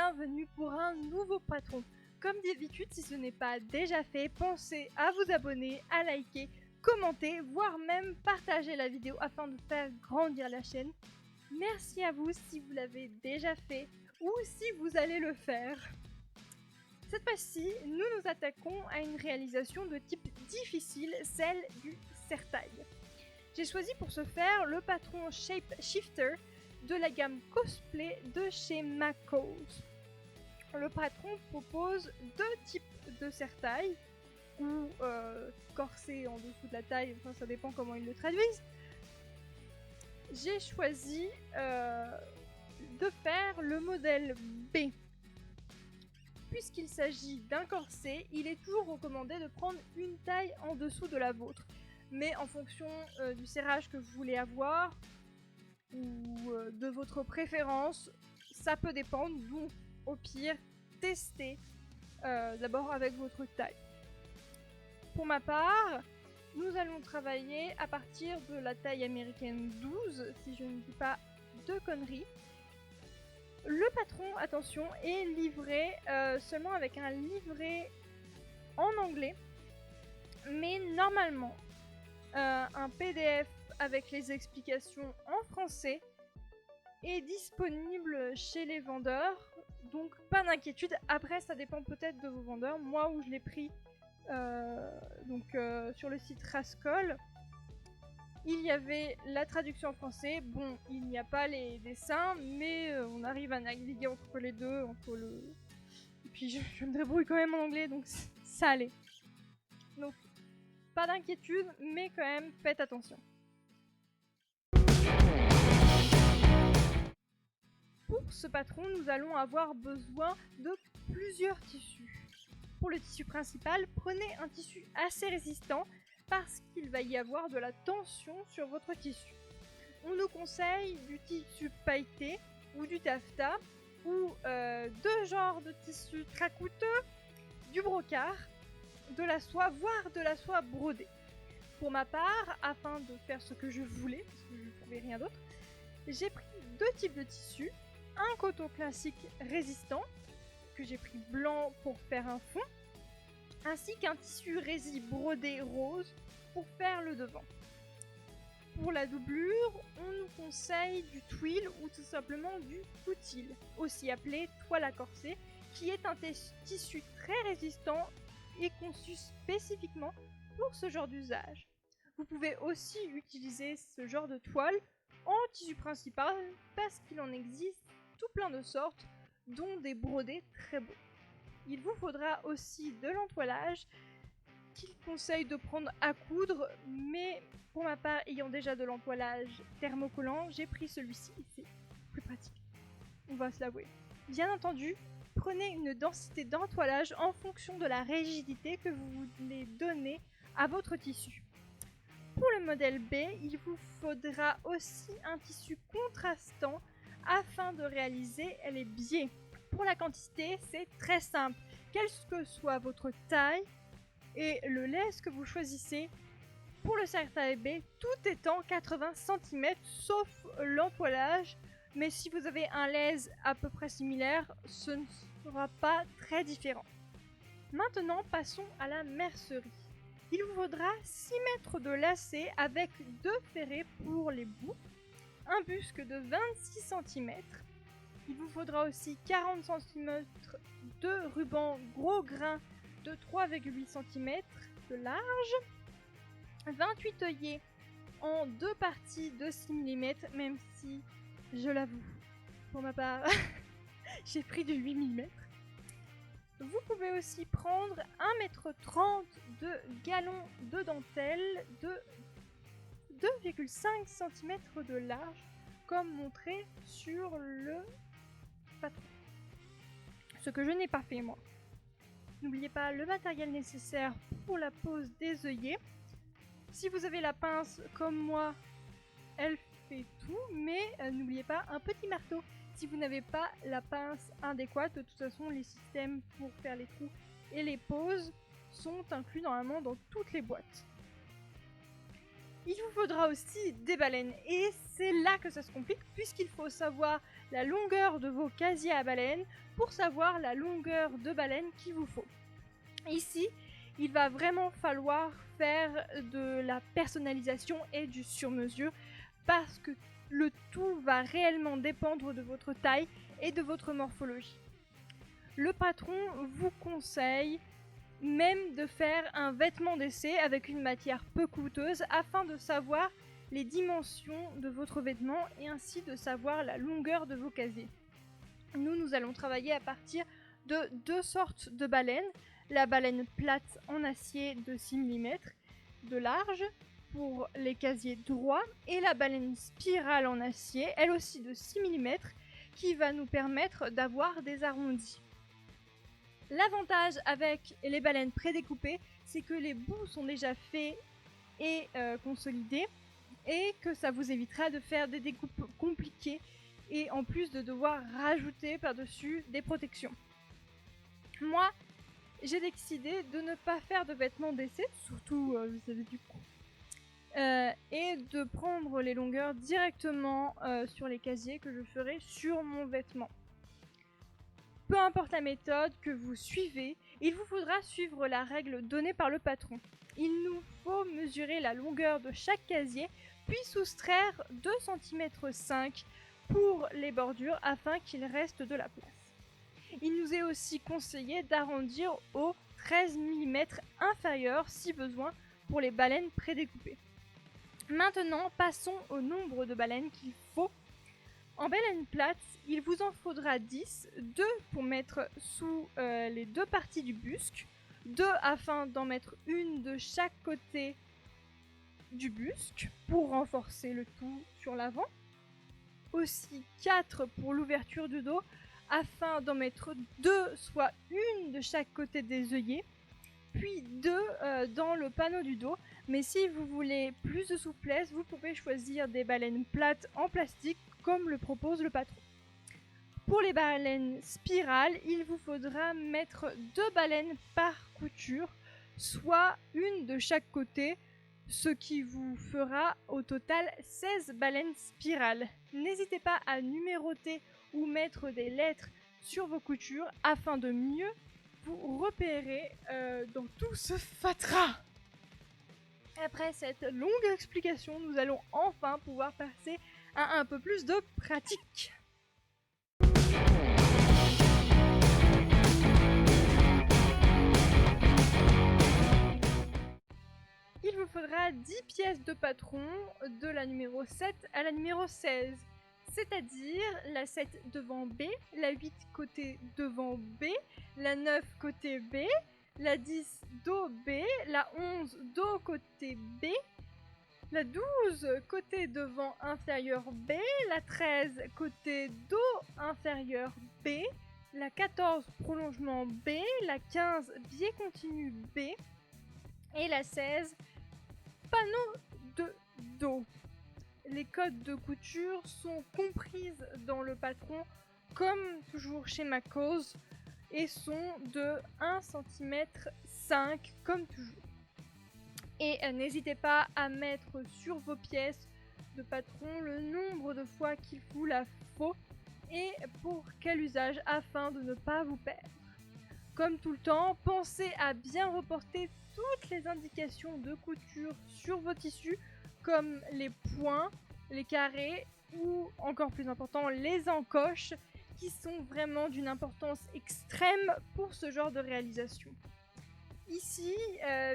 bienvenue pour un nouveau patron. Comme d'habitude, si ce n'est pas déjà fait, pensez à vous abonner, à liker, commenter, voire même partager la vidéo afin de faire grandir la chaîne. Merci à vous si vous l'avez déjà fait ou si vous allez le faire. Cette fois-ci, nous nous attaquons à une réalisation de type difficile, celle du serre-taille. J'ai choisi pour ce faire le patron Shape Shifter de la gamme Cosplay de chez Macos. Le patron propose deux types de serre-taille, ou corset en dessous de la taille, enfin ça dépend comment ils le traduisent. J'ai choisi de faire le modèle B. Puisqu'il s'agit d'un corset, il est toujours recommandé de prendre une taille en dessous de la vôtre. Mais en fonction du serrage que vous voulez avoir, ou de votre préférence, ça peut dépendre, donc au pire, testez d'abord avec votre taille. Pour ma part, nous allons travailler à partir de la taille américaine 12, si je ne dis pas de conneries. Le patron, attention, est livré seulement avec un livret en anglais, mais normalement, un PDF avec les explications en français est disponible chez les vendeurs, donc pas d'inquiétude. Après, ça dépend peut-être de vos vendeurs. Moi, où je l'ai pris sur le site Rascol, il y avait la traduction en français. Bon, il n'y a pas les dessins, mais on arrive à naviguer entre les deux, et puis je me débrouille quand même en anglais, donc ça allait. Donc, pas d'inquiétude, mais quand même, faites attention. Pour ce patron, nous allons avoir besoin de plusieurs tissus. Pour le tissu principal, prenez un tissu assez résistant parce qu'il va y avoir de la tension sur votre tissu. On nous conseille du tissu pailleté ou du taffetas ou deux genres de tissus très coûteux, du brocart, de la soie, voire de la soie brodée. Pour ma part, afin de faire ce que je voulais, parce que je ne trouvais rien d'autre, j'ai pris deux types de tissus. Un coton classique résistant, que j'ai pris blanc pour faire un fond, ainsi qu'un tissu rési brodé rose pour faire le devant. Pour la doublure, on nous conseille du twill ou tout simplement du coutil, aussi appelé toile à corset, qui est un tissu très résistant et conçu spécifiquement pour ce genre d'usage. Vous pouvez aussi utiliser ce genre de toile en tissu principal parce qu'il en existe tout plein de sortes, dont des brodés très beaux. Il vous faudra aussi de l'entoilage qu'il conseille de prendre à coudre, mais pour ma part, ayant déjà de l'entoilage thermocollant, j'ai pris celui-ci, c'est plus pratique. On va se l'avouer. Bien entendu, prenez une densité d'entoilage en fonction de la rigidité que vous voulez donner à votre tissu. Pour le modèle B, il vous faudra aussi un tissu contrastant afin de réaliser les biais. Pour la quantité, c'est très simple. Quelle que soit votre taille et le laisse que vous choisissez, pour le serre-taille B, tout est en 80 cm sauf l'entoilage. Mais si vous avez un laise à peu près similaire, ce ne sera pas très différent. Maintenant, passons à la mercerie. Il vous faudra 6 mètres de lacets avec 2 ferrets pour les bouts, un busque de 26 cm. Il vous faudra aussi 40 cm de ruban gros grain de 3,8 cm de large, 28 œillets en deux parties de 6 mm, même si, je l'avoue, pour ma part, j'ai pris du 8 mm. Vous pouvez aussi prendre 1,30 m de galon de dentelle de 2,5 cm de large, comme montré sur le patron. Ce que je n'ai pas fait moi. N'oubliez pas le matériel nécessaire pour la pose des œillets. Si vous avez la pince comme moi, elle fait tout, mais n'oubliez pas un petit marteau. Si vous n'avez pas la pince adéquate, de toute façon les systèmes pour faire les trous et les poses sont inclus normalement dans toutes les boîtes. Il vous faudra aussi des baleines et c'est là que ça se complique puisqu'il faut savoir la longueur de vos casiers à baleines pour savoir la longueur de baleine qu'il vous faut. Ici, il va vraiment falloir faire de la personnalisation et du sur-mesure parce que le tout va réellement dépendre de votre taille et de votre morphologie. Le patron vous conseille même de faire un vêtement d'essai avec une matière peu coûteuse afin de savoir les dimensions de votre vêtement et ainsi de savoir la longueur de vos casiers. Nous allons travailler à partir de 2 sortes de baleines. La baleine plate en acier de 6 mm de large pour les casiers droits et la baleine spirale en acier, elle aussi de 6 mm, qui va nous permettre d'avoir des arrondis. L'avantage avec les baleines prédécoupées, c'est que les bouts sont déjà faits et consolidés et que ça vous évitera de faire des découpes compliquées et en plus de devoir rajouter par-dessus des protections. Moi, j'ai décidé de ne pas faire de vêtements d'essai, surtout vis-à-vis du cou, et de prendre les longueurs directement sur les casiers que je ferai sur mon vêtement. Peu importe la méthode que vous suivez, il vous faudra suivre la règle donnée par le patron. Il nous faut mesurer la longueur de chaque casier, puis soustraire 2,5 cm pour les bordures afin qu'il reste de la place. Il nous est aussi conseillé d'arrondir au 13 mm inférieur si besoin pour les baleines prédécoupées. Maintenant, passons au nombre de baleines qu'il faut. En baleine plate, il vous en faudra 10, 2 pour mettre sous les 2 parties du busque, 2 afin d'en mettre une de chaque côté du busque pour renforcer le tout sur l'avant. Aussi 4 pour l'ouverture du dos afin d'en mettre 2, soit une de chaque côté des œillets, puis 2 dans le panneau du dos. Mais si vous voulez plus de souplesse, vous pouvez choisir des baleines plates en plastique comme le propose le patron. Pour les baleines spirales, il vous faudra mettre 2 baleines par couture, soit une de chaque côté, ce qui vous fera au total 16 baleines spirales. N'hésitez pas à numéroter ou mettre des lettres sur vos coutures afin de mieux vous repérer dans tout ce fatras. Après cette longue explication, nous allons enfin pouvoir passer à un peu plus de pratique. Il vous faudra 10 pièces de patron de la numéro 7 à la numéro 16, c'est-à-dire la 7 devant B, la 8 côté devant B, la 9 côté B, la 10 dos B, la 11 dos côté B, la 12 côté devant inférieur B, la 13 côté dos inférieur B, la 14 prolongement B, la 15 biais continu B et la 16 panneau de dos. Les codes de couture sont comprises dans le patron comme toujours chez Macose et sont de 1,5 cm comme toujours. Et n'hésitez pas à mettre sur vos pièces de patron le nombre de fois qu'il vous la faut et pour quel usage afin de ne pas vous perdre. Comme tout le temps, pensez à bien reporter toutes les indications de couture sur vos tissus comme les points, les carrés ou encore plus important les encoches qui sont vraiment d'une importance extrême pour ce genre de réalisation. Ici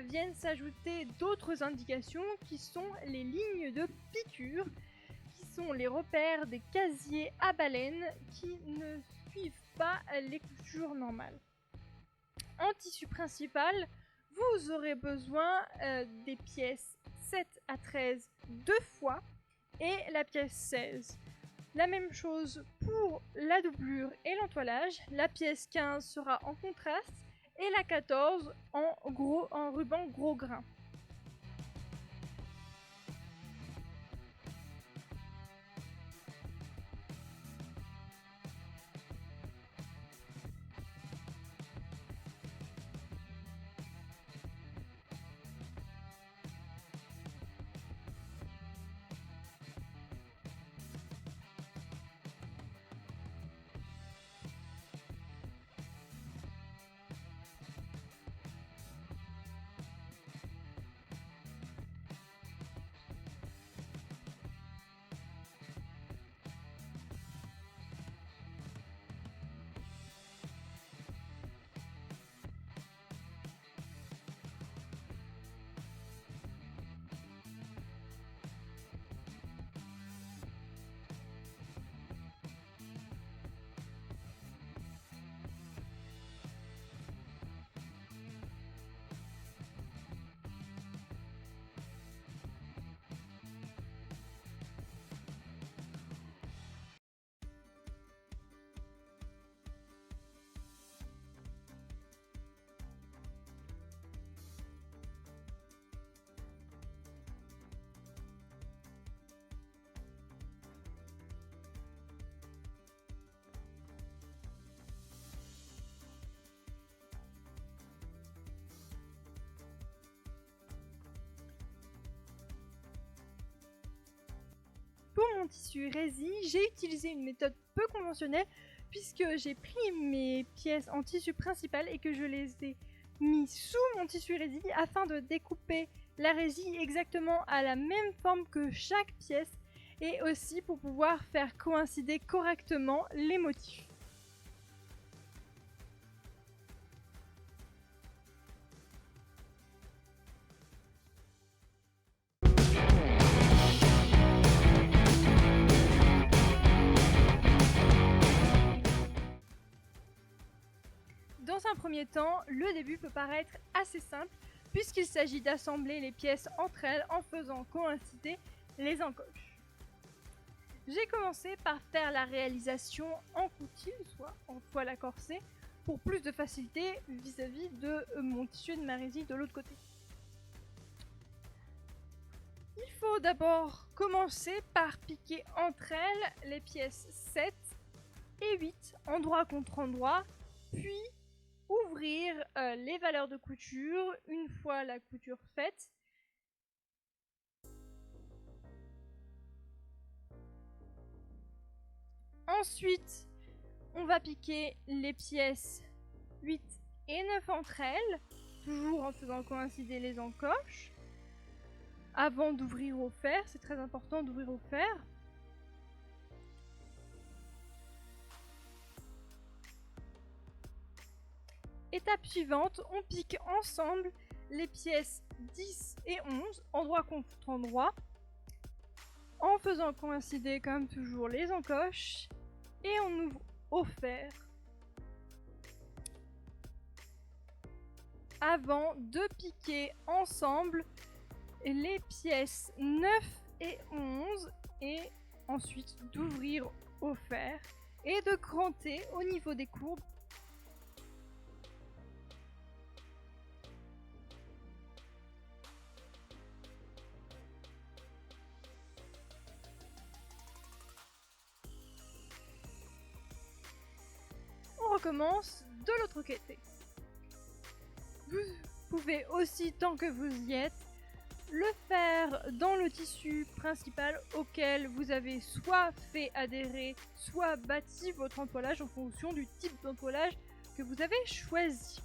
viennent s'ajouter d'autres indications qui sont les lignes de piqûre, qui sont les repères des casiers à baleine qui ne suivent pas les coutures normales. En tissu principal, vous aurez besoin des pièces 7 à 13 deux fois et la pièce 16. La même chose pour la doublure et l'entoilage. La pièce 15 sera en contraste et la 14 en ruban gros grain. tissu résille, j'ai utilisé une méthode peu conventionnelle puisque j'ai pris mes pièces en tissu principal et que je les ai mis sous mon tissu résille afin de découper la résille exactement à la même forme que chaque pièce et aussi pour pouvoir faire coïncider correctement les motifs. Dans un premier temps, le début peut paraître assez simple puisqu'il s'agit d'assembler les pièces entre elles en faisant coïncider les encoches. J'ai commencé par faire la réalisation en coutil, soit en toile à corset, pour plus de facilité vis-à-vis de mon tissu et de ma résille de l'autre côté. Il faut d'abord commencer par piquer entre elles les pièces 7 et 8, endroit contre endroit, puis ouvrir les valeurs de couture une fois la couture faite. Ensuite, on va piquer les pièces 8 et 9 entre elles, toujours en faisant coïncider les encoches. Avant d'ouvrir au fer, c'est très important d'ouvrir au fer. Étape suivante, on pique ensemble les pièces 10 et 11, endroit contre endroit, en faisant coïncider comme toujours les encoches, et on ouvre au fer. Avant de piquer ensemble les pièces 9 et 11, et ensuite d'ouvrir au fer, et de cranter au niveau des courbes. On recommence de l'autre côté. Vous pouvez aussi, tant que vous y êtes, le faire dans le tissu principal auquel vous avez soit fait adhérer, soit bâti votre entoilage en fonction du type d'entoilage que vous avez choisi.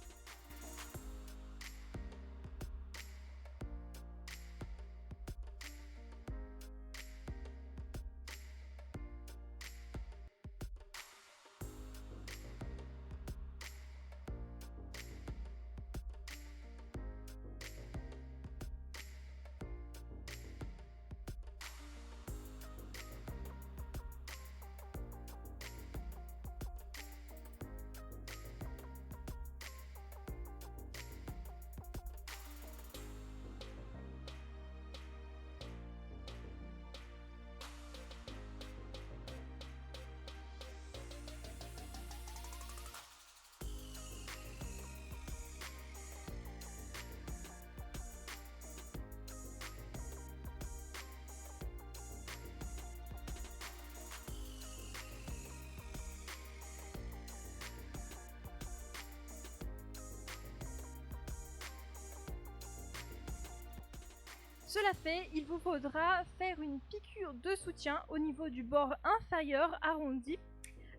Cela fait, il vous faudra faire une piqûre de soutien au niveau du bord inférieur arrondi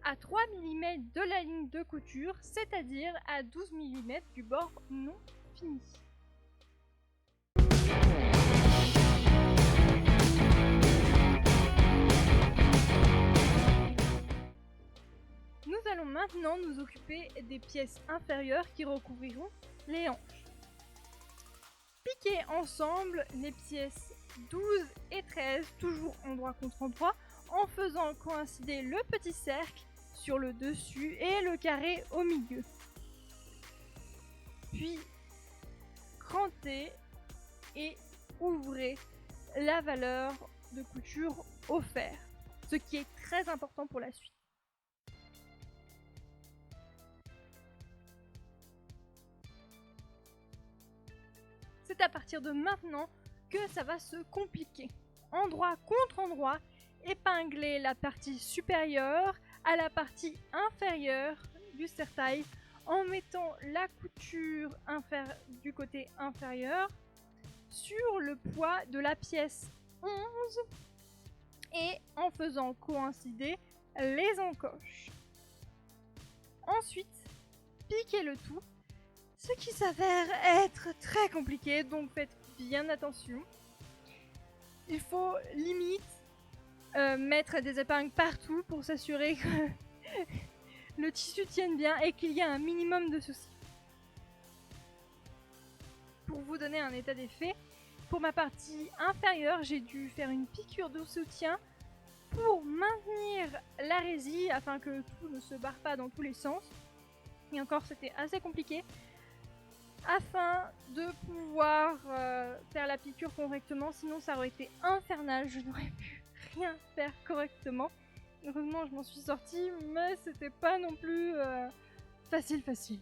à 3 mm de la ligne de couture, c'est-à-dire à 12 mm du bord non fini. Nous allons maintenant nous occuper des pièces inférieures qui recouvriront les hanches. Piquez ensemble les pièces 12 et 13, toujours endroit contre endroit, en faisant coïncider le petit cercle sur le dessus et le carré au milieu. Puis, crantez et ouvrez la valeur de couture au fer, ce qui est très important pour la suite. C'est à partir de maintenant que ça va se compliquer. Endroit contre endroit, épingler la partie supérieure à la partie inférieure du serre-taille en mettant la couture du côté inférieur sur le poids de la pièce 11 et en faisant coïncider les encoches. Ensuite, piquez le tout, ce qui s'avère être très compliqué, donc faites bien attention. Il faut limite mettre des épingles partout pour s'assurer que le tissu tienne bien et qu'il y ait un minimum de soucis. Pour vous donner un état d'effet, pour ma partie inférieure, j'ai dû faire une piqûre de soutien pour maintenir la résille afin que tout ne se barre pas dans tous les sens. Et encore, c'était assez compliqué. Afin de pouvoir faire la piqûre correctement, sinon ça aurait été infernal, je n'aurais pu rien faire correctement. Heureusement, je m'en suis sortie, mais c'était pas non plus facile.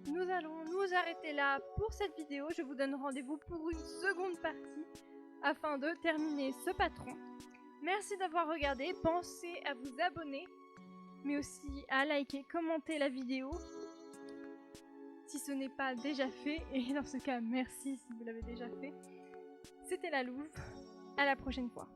Nous allons nous arrêter là pour cette vidéo. Je vous donne rendez-vous pour une seconde partie afin de terminer ce patron. Merci d'avoir regardé. Pensez à vous abonner, mais aussi à liker, commenter la vidéo. si ce n'est pas déjà fait, et dans ce cas, merci si vous l'avez déjà fait. C'était la Louve, à la prochaine fois.